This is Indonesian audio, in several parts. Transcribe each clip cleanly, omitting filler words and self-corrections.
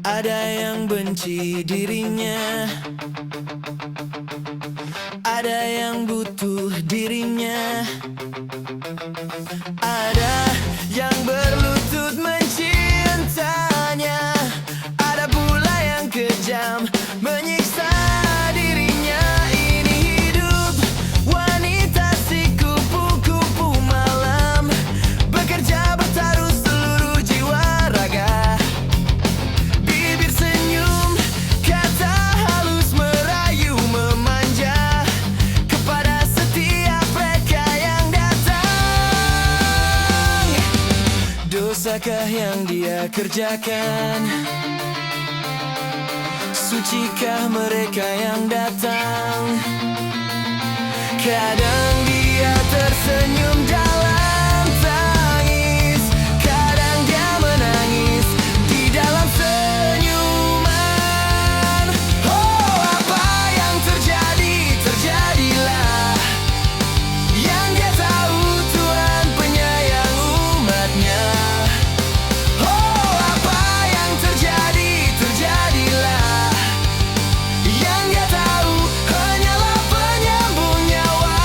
Ada yang benci dirinya, ada yang butuh dirinya, ada yang berlutut mencintanya, ada pula yang kejam menyiksa dirinya. Ini hidup wanita si kupu-kupu malam, bekerja bertaruh seluruh jiwa raga. Bibir senyum, kata halus merayu memanja kepada setiap mereka yang datang. Dosakah yang dia kerjakan? Sucikah mereka yang datang? Kadang dia tersenyum dalam tangis, kadang dia menangis di dalam senyuman. Oh, apa yang terjadi, terjadilah. Yang dia tahu Tuhan penyayang umatnya. Oh, apa yang terjadi, terjadilah. Yang dia tahu hanyalah penyambung nyawa.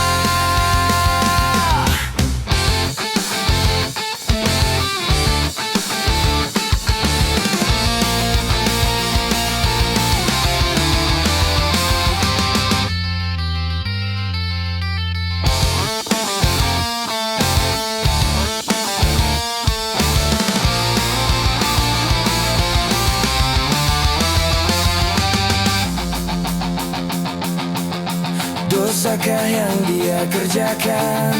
Dosakah yang dia kerjakan?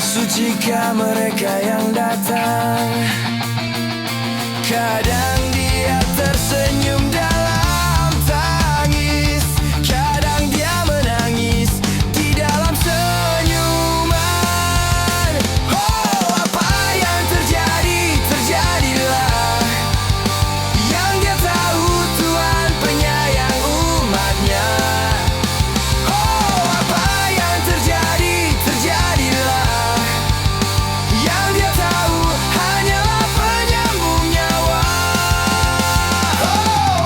Sucikah mereka yang datang? Kadang dia tersenyum dalam tangis, kadang dia menangis di dalam senyuman. Oh, apa yang terjadi, terjadilah. Yang dia tahu Tuhan penyayang umatnya. Oh, apa yang terjadi, terjadilah. Yang dia tahu hanyalah penyambung nyawa. Oh,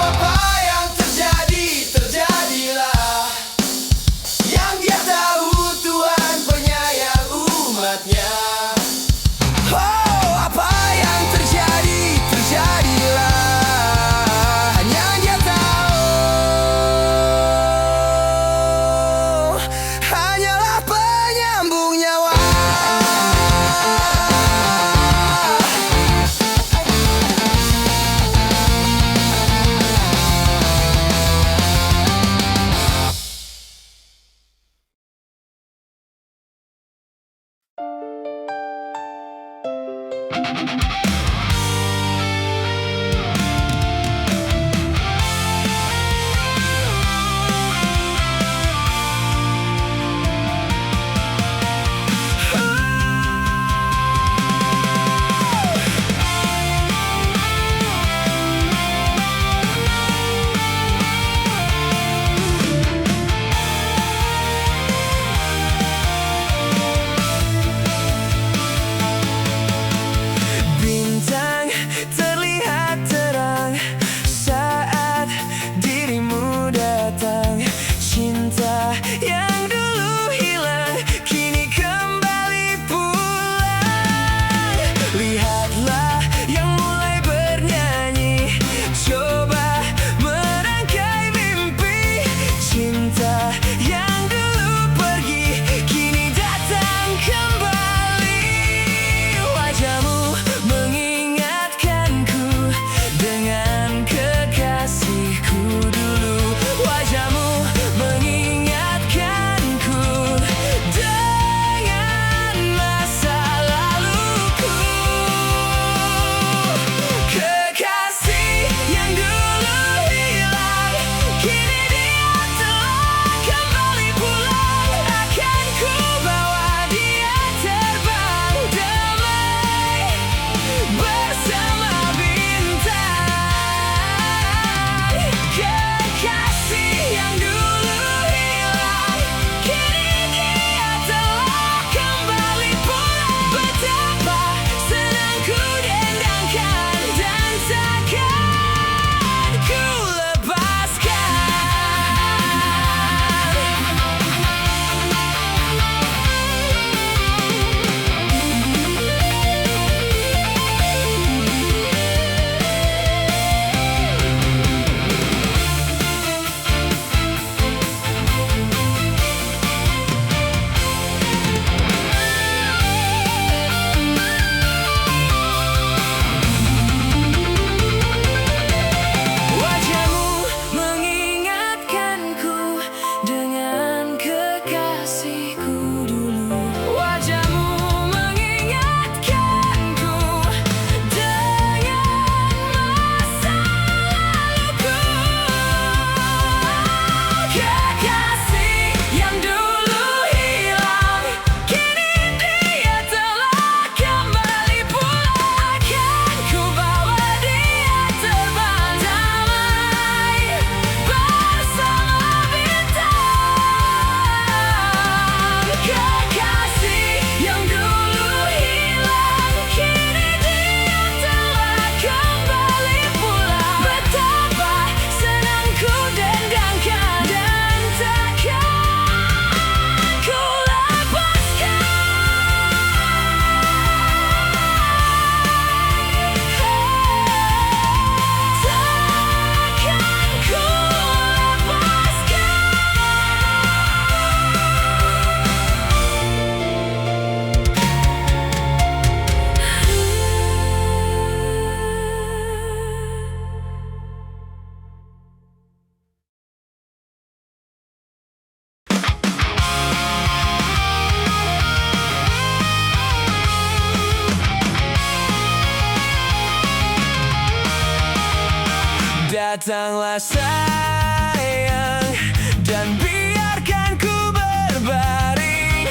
Datanglah sayang, dan biarkan ku berbaring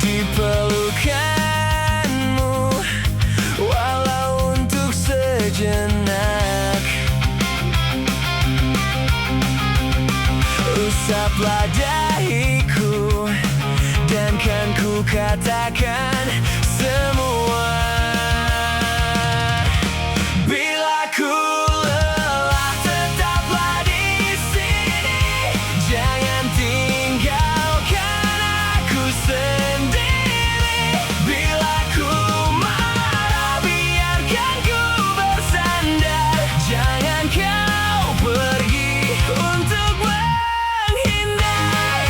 di pelukanmu, walau untuk sejenak. Usaplah dahiku, dan kan ku katakan semua. Bila ku lelah, tetaplah di sini. Jangan tinggalkan aku sendiri. Bila ku marah, biarkan ku bersandar. Jangan kau pergi untuk menghindar.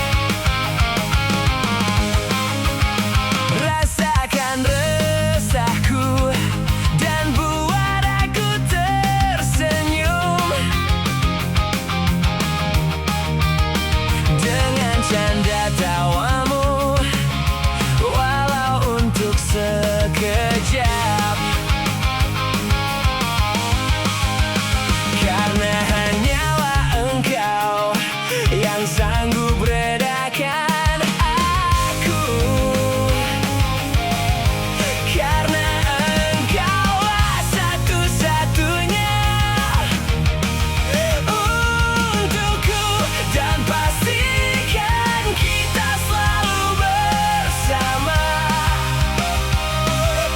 Rasakan resahku dan buat aku tersenyum. Dengan canda tawamu, walau untuk sekejap. Karena hanyalah engkau yang sanggup redakan aku. Karena engkaulah satu-satunya untukku, dan pastikan kita selalu bersama.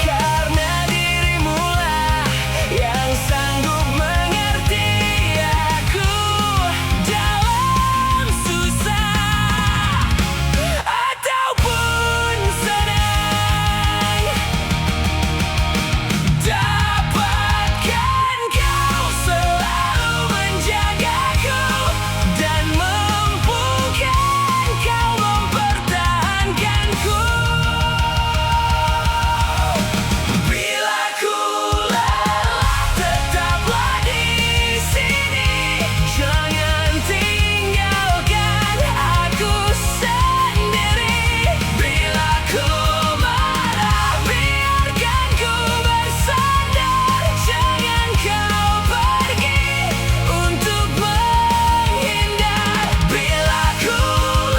Karena dirimulah yang sanggup mengerti aku dalam susah ataupun senang. Dapatkan kau selalu menjagaku, dan mampukan kau mempertahankanku. Bila ku lelah, tetaplah di sini. Jangan tinggalkan aku sendiri. Bila ku marah, biarkan ku bersandar. Jangan kau pergi untuk menghindar. Bila ku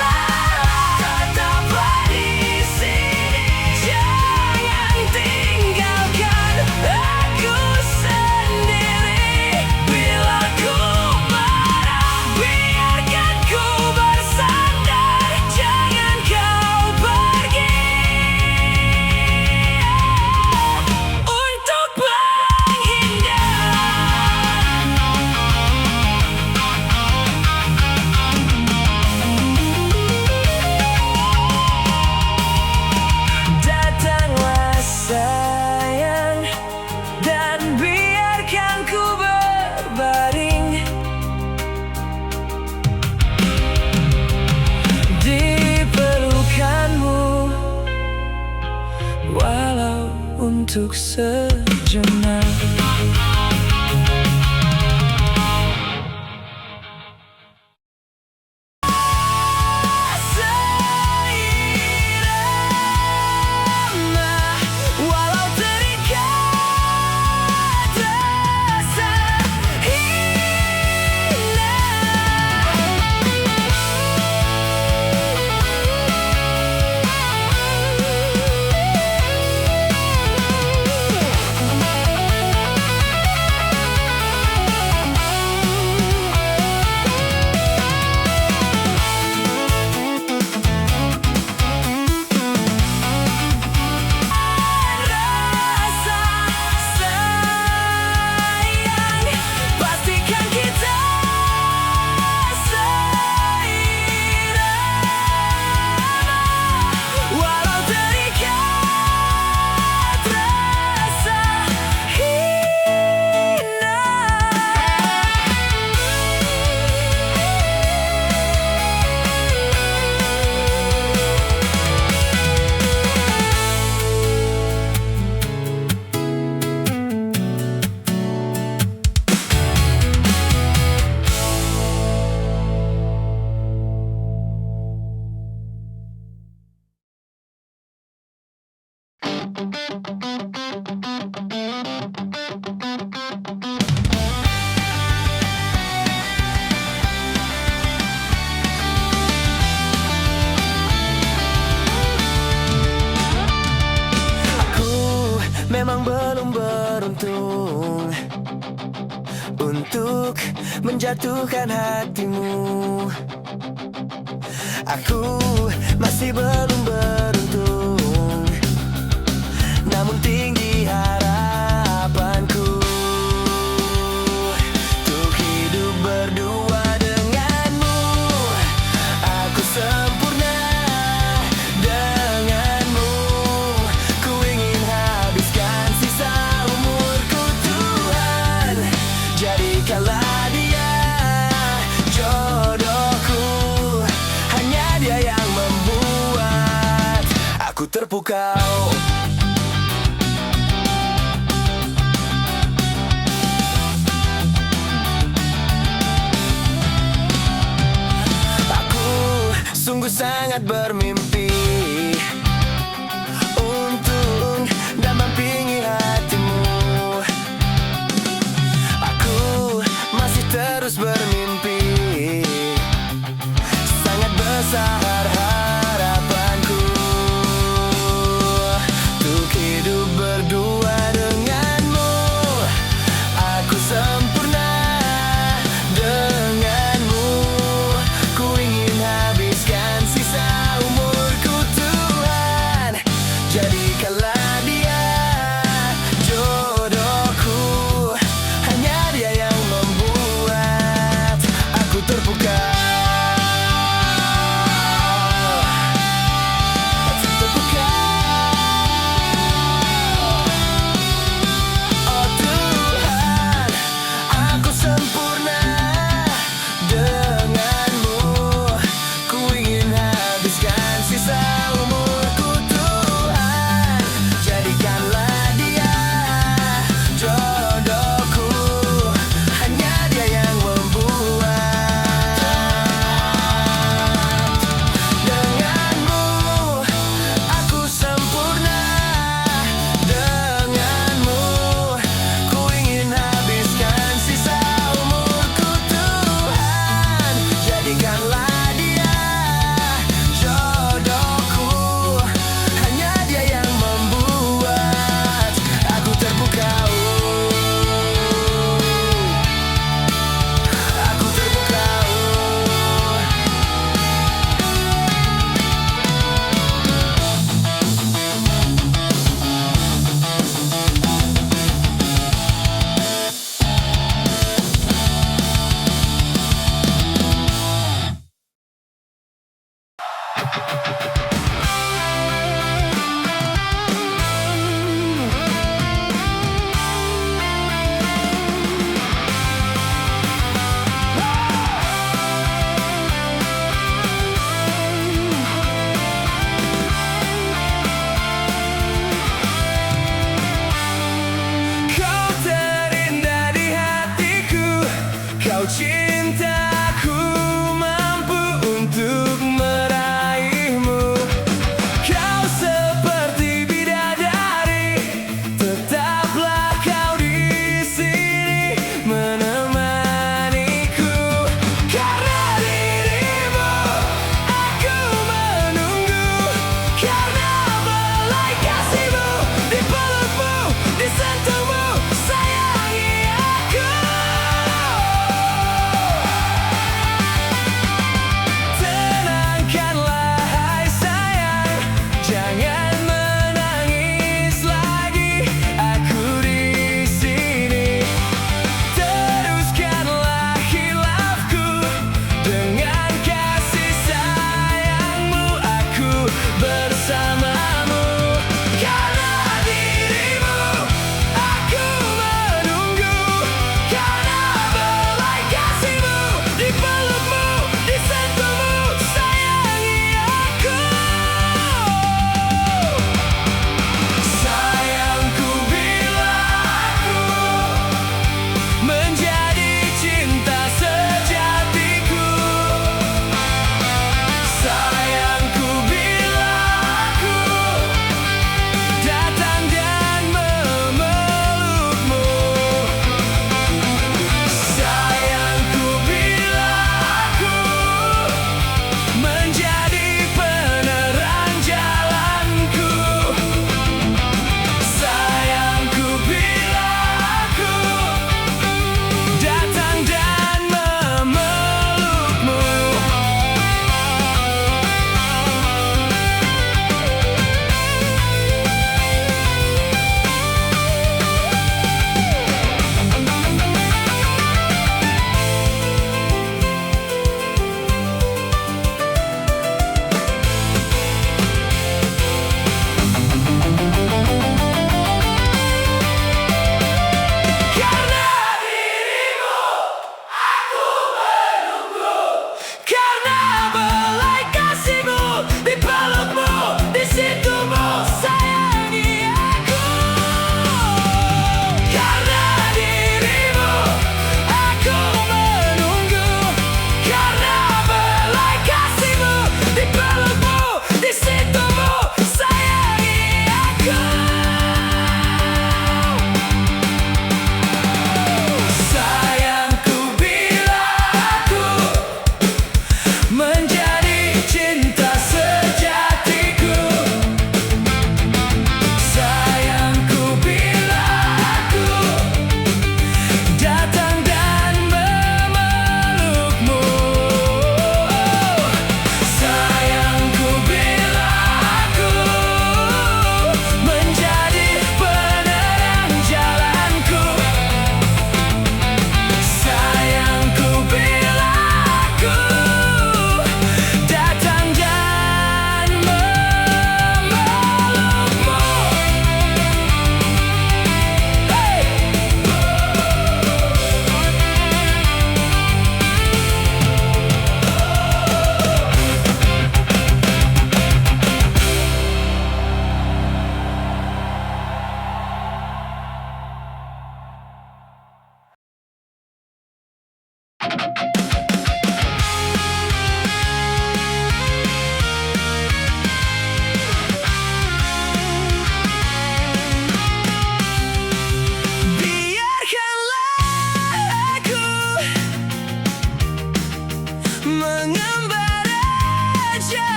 lelah, tetaplah di sini. Jangan tinggalkan aku sendiri. Bila ku marah, biarkan ku bersandar. Jangan kau pergi untuk menghindar. Datanglah sayang, dan biarkan ku berbaring di pelukanmu, walau untuk sejenak. Seirama, walau terikat rasa hina. memang belum beruntung untuk menjatuhkan hatimu. Aku masih belum beruntung, namun tinggi harapanku untuk hidup berdua denganmu. Aku sempurna denganmu. Ku ingin habiskan sisa umurku. Tuhan, jadikanlah dia jodohku. Hanya dia yang membuat aku terpukau. Sungguh sangat bermimpi untuk mendampingi hatimu. Aku masih terus bermimpi, sangat besar harapanku untuk hidup berdua denganmu. Aku sempurna denganmu. Ku ingin habiskan sisa umurku. Tuhan, jadikanlah dia jodohku. Hanya dia yang membuat aku terpukau. Terpukau.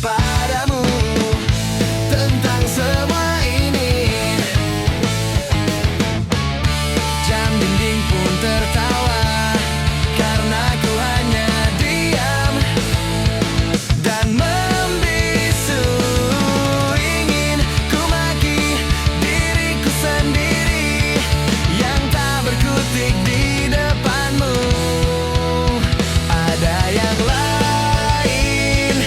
padamu tentang semua ini. Jam dinding pun tertawa karena ku hanya diam dan membisu. Ingin ku maki diriku sendiri yang tak berkutik di depanmu. Ada yang lain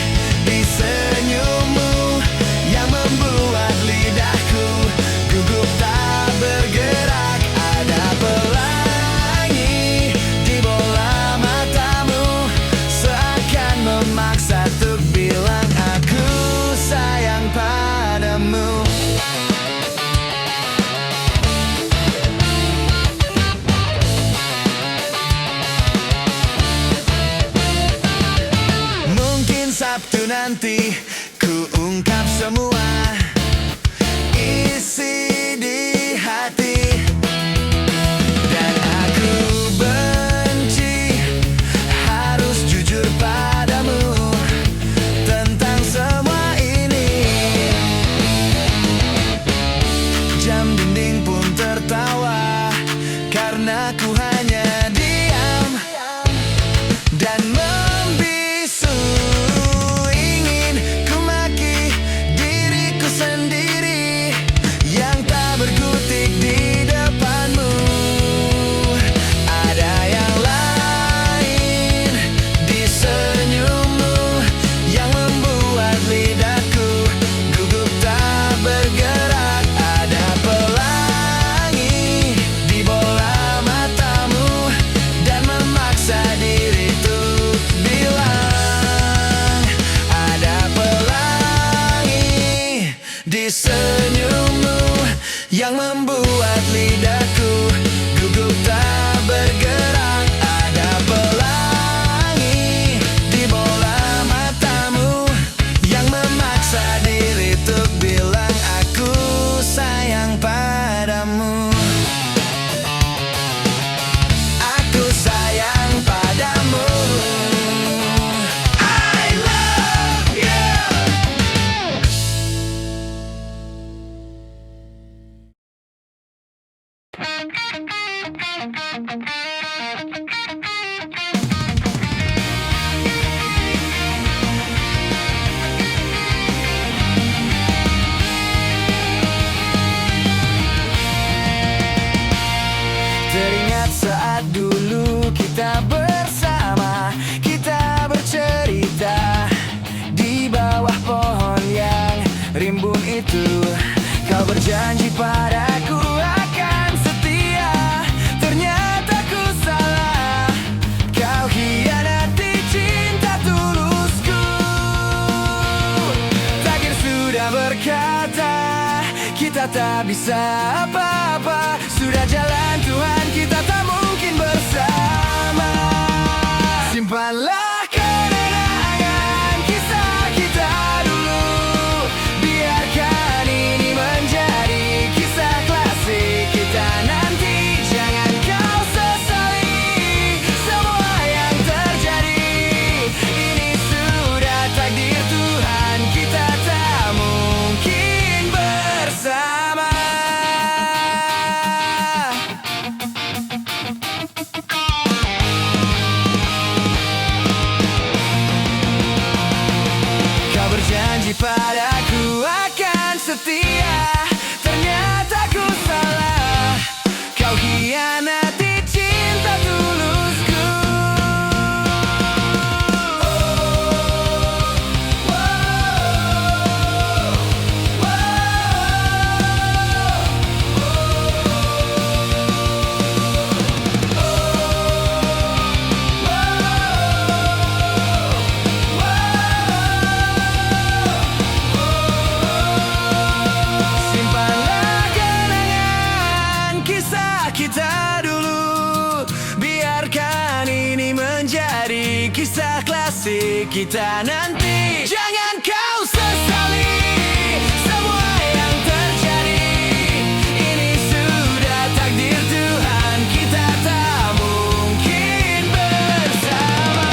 di senyummu yang membuat lidahku gugup tak bergerak. Ada pelangi di bola matamu seakan memaksa untuk bilang aku sayang padamu. Mungkin Sabtu nanti ku ungkap semua isi di hati. Dan aku benci harus jujur padamu tentang semua ini. Jam dinding pun tertawa karena ku hanya diam dan membisu. Ingin ku maki diriku sendiri yang tak berkutik di depanmu. Ada yang lain di senyummu yang membuat lidahku gugup tak bergerak. Ada pelangi di bola matamu dan memaksa diri untuk bilang. Ada pelangi di senyummu yang membuat lidahku gugup tak bergerak. Ada pelangi di bola matamu yang memaksa diri untuk bilang aku sayang padamu. Aku sayang padamu. I love you. Teringat saat dulu kita bersama, kita bercerita di bawah pohon yang rimbun itu. Kau berjanji padaku akan setia, ternyata ku salah. Kau hianati cinta tulusku. Takdir sudah berkata kita tak bisa apa-apa. Sudah jalan Tuhan, kita tak mungkin bersama. Simpanlah kenangan kisah kita dulu. Biarkan ini menjadi kisah klasik kita nanti. Jangan kau sesali semua yang terjadi. Ini sudah takdir Tuhan, kita tak mungkin bersama. Kau berjanji padaku akan setia, ternyata ku salah. Kau hianati cinta tulusku. Simpanlah kenangan kisah kita dulu. Biarkan ini menjadi kisah klasik kita nanti. Jangan kau sesali semua yang terjadi. Ini sudah takdir Tuhan, kita tak mungkin bersama.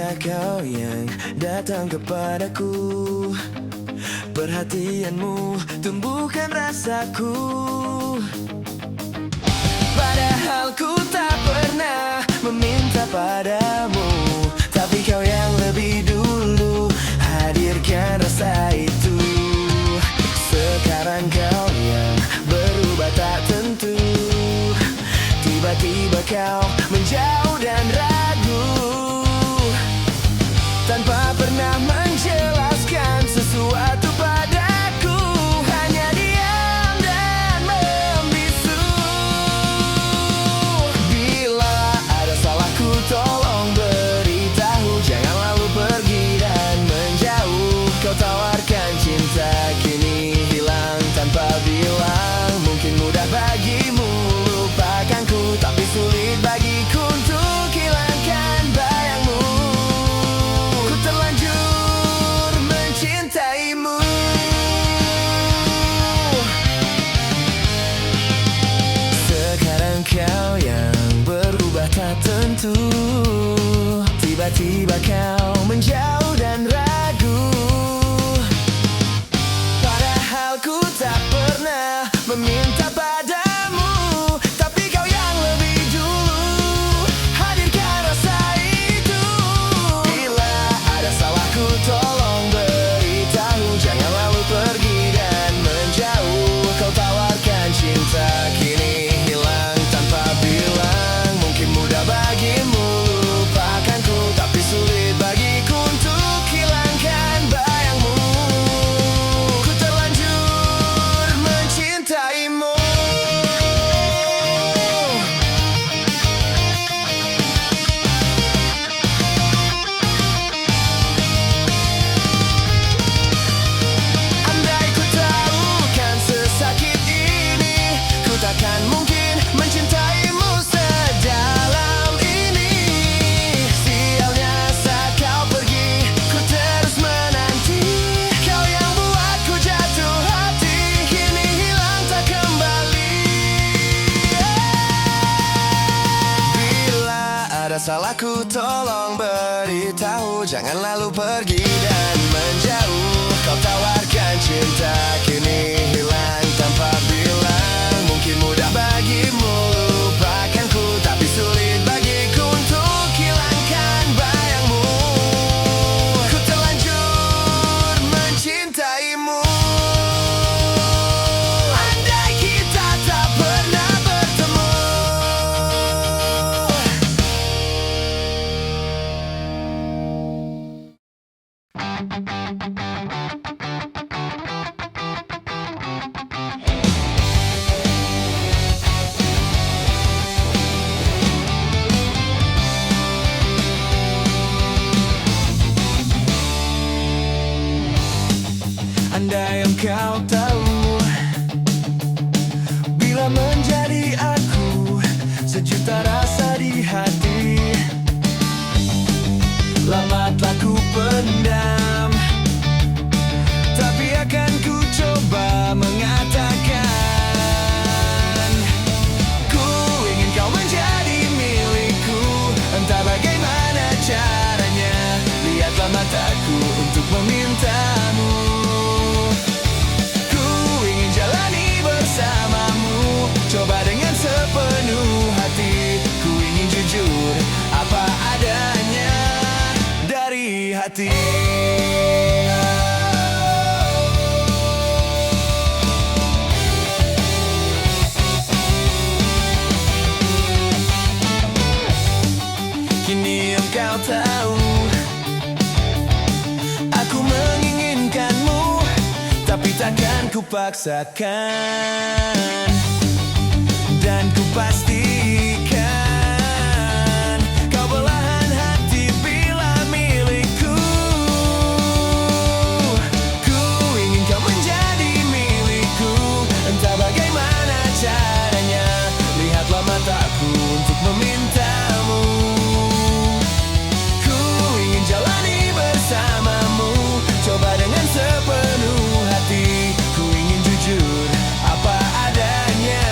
Hanya kau yang datang kepadaku, perhatianmu tumbuhkan rasaku. Padahal ku tak pernah meminta padamu, tapi kau yang lebih dulu hadirkan rasa itu. Sekarang kau yang berubah tak tentu, tiba-tiba kau menjauh dan ragu, tanpa pernah menjelaskan sesuatu padaku. Hanya diam dan membisu. Bila ada salahku tolong beritahu, jangan lalu pergi dan menjauh. Kau tawarkan cinta kini hilang tanpa bilang. Mungkin mudah bagimu lupakanku, tapi sulit bagiku untuk hilangkan bayangmu. Ku terlanjur mencintaimu. Sekarang kau yang berubah tak tentu, tiba-tiba kau menjauh dan ragu. Padahal ku tak pernah meminta padamu, tapi kau yang lebih dulu hadirkan rasa itu. Bila ada salahku tolong beritahu, jangan lalu pergi dan menjauh. Kau tawarkan cinta kini hilang tanpa bilang. Mungkin mudah bagimu lupakanku, tapi sulit bagiku untuk hilangkan bayangmu. Ku terlanjur mencintaimu. Andai ku tahu kan sesakit ini, ku takkan mungkin mencintaimu sedalam ini. Sialnya saat kau pergi, ku terus menanti. Kau yang buatku jatuh hati, kini hilang tak kembali. Bila ada salahku tolong beritahu, jangan lalu pergi dan menjauh. Kau tawarkan cinta kini hilang tanpa bilang. Mungkin mudah bagimu lupakanku, tapi sulit bagiku untuk hilangkan bayangmu. Ku terlanjur mencintaimu. Andai kita tak pernah bertemu. Andai engkau tahu, bila menjadi aku, sejuta rasa di hati. Lama telah ku pendam, tapi akan ku coba mengatakan. Ku ingin kau menjadi milikku, entah bagaimana caranya. Lihatlah mataku untuk memintamu. Ku ingin jalani bersamamu, coba dengan sepenuh hati. Ku ingin jujur apa adanya dari hati. Kini engkau tahu, aku menginginkanmu, tapi takkan ku paksakan. Dan ku pastikan kau belahan hati bila milikku. Ku ingin kau menjadi milikku, entah bagaimana caranya. Lihatlah mataku untuk memintamu. Ku ingin jalani bersamamu, coba dengan sepenuh hati. Ku ingin jujur apa adanya.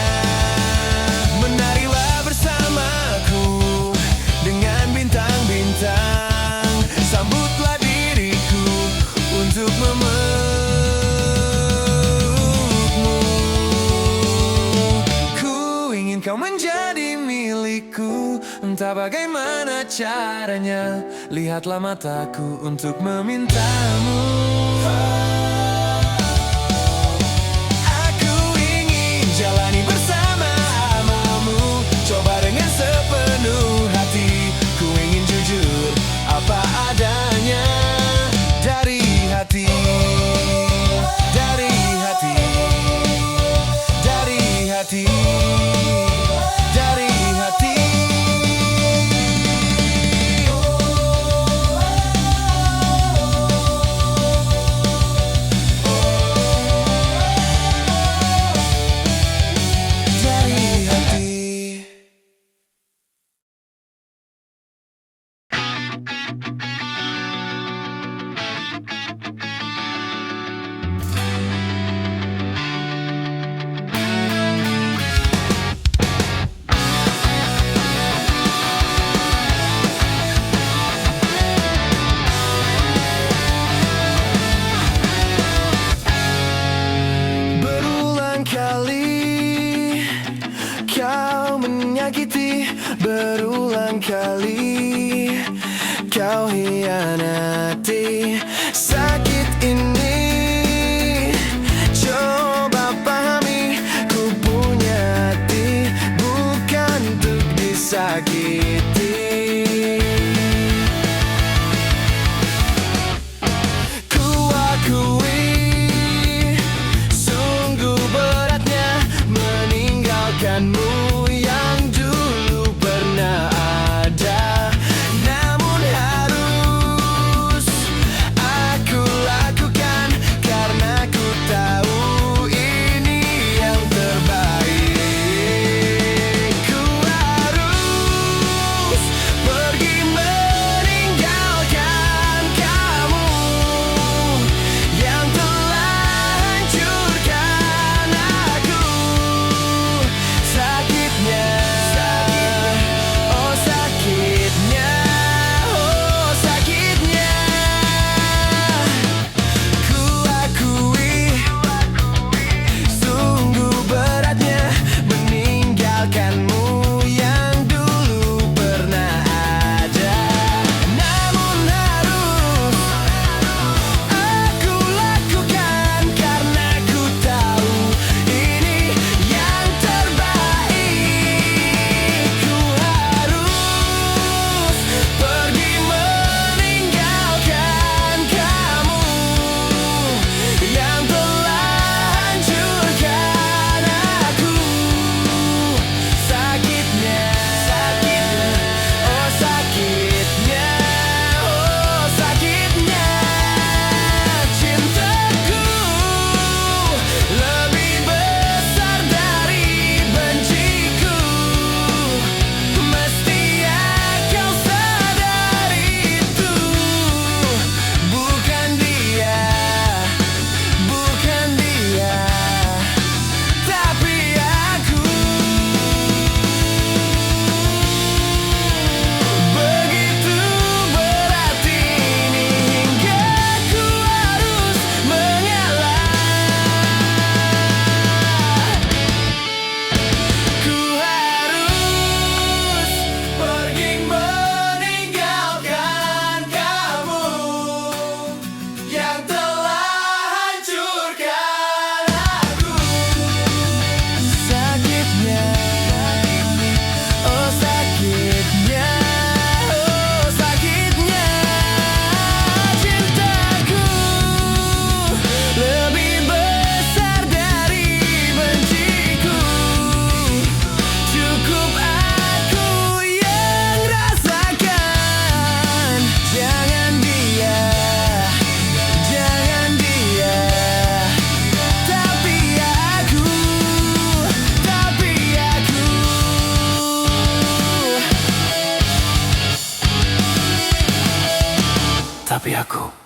Menarilah Entah bagaimana caranya, lihatlah mataku untuk memintamu. Aku ingin jalani bersamamu, coba dengan sepenuh hati. Ku ingin jujur apa adanya, dari hati, dari hati, dari hati, dari hati. Kau menyakiti, berulang kali kau hianati. Sakit ini coba pahami, ku punya hati bukan untuk disakiti. Ku akui sungguh beratnya meninggalkanmu yang dulu pernah ada. Namun harus aku lakukan karena ku tahu ini yang terbaik. Ku harus pergi meninggalkan kamu yang telah hancurkan aku. Sakitnya, oh sakitnya, oh sakitnya. Ku akui sungguh beratnya meninggalkanmu yang dulu pernah ada. Namun harus aku lakukan karena ku tahu ini yang terbaik. Ku harus pergi meninggalkan kamu yang telah hancurkan aku. Sakitnya, oh sakitnya, oh sakitnya. Cintaku lebih besar dari benciku. Mesti kau sadari itu. Bukan dia, bukan dia, tapi aku. Begitu berat ini hingga ku harus mengalah. Ku harus pergi meninggalkan kamu yang telah hancurkan aku. Sakitnya, oh sakitnya, oh sakitnya. Cintaku lebih besar dari benciku. Cukup aku yang rasakan. Jangan dia, jangan dia, tapi aku, tapi aku. Tapi aku.